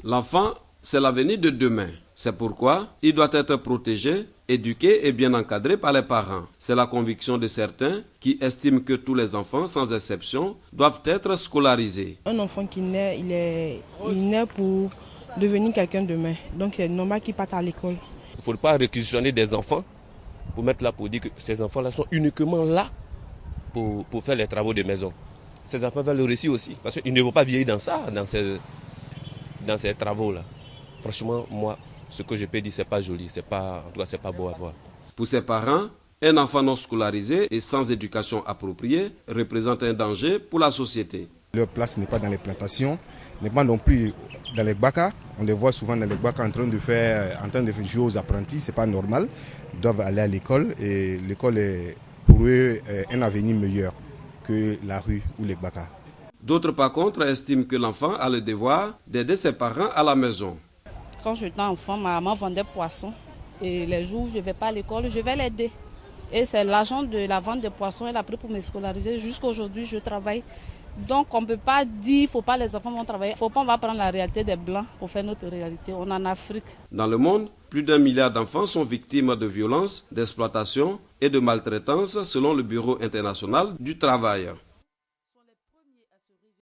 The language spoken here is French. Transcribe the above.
L'enfant, c'est l'avenir de demain. C'est pourquoi il doit être protégé, éduqué et bien encadré par les parents. C'est la conviction de certains qui estiment que tous les enfants, sans exception, doivent être scolarisés. Un enfant qui naît, il naît pour devenir quelqu'un demain. Donc c'est normal qu'il parte à l'école. Il ne faut pas réquisitionner des enfants pour mettre là pour dire que ces enfants-là sont uniquement là pour faire les travaux de maison. Ces enfants veulent le réussir aussi, parce qu'ils ne vont pas vieillir dans ça, dans ces travaux-là. Franchement, moi, ce que je peux dire, c'est pas joli, en tout cas, c'est pas beau à voir. Pour ses parents, un enfant non scolarisé et sans éducation appropriée représente un danger pour la société. Leur place n'est pas dans les plantations, n'est pas non plus dans les bakas. On les voit souvent dans les bakas en train de jouer aux apprentis, c'est pas normal. Ils doivent aller à l'école et l'école est pour eux un avenir meilleur que la rue ou les bakas. D'autres, par contre, estiment que l'enfant a le devoir d'aider ses parents à la maison. Quand j'étais enfant, ma maman vendait poissons. Et les jours où je ne vais pas à l'école, je vais l'aider. Et c'est l'argent de la vente des poissons, elle a pris pour me scolariser. Jusqu'à aujourd'hui, je travaille. Donc on ne peut pas dire qu'il ne faut pas les enfants vont travailler. Il ne faut pas on va prendre la réalité des Blancs pour faire notre réalité. On est en Afrique. Dans le monde, plus d'1 milliard d'enfants sont victimes de violences, d'exploitation et de maltraitance selon le Bureau international du travail.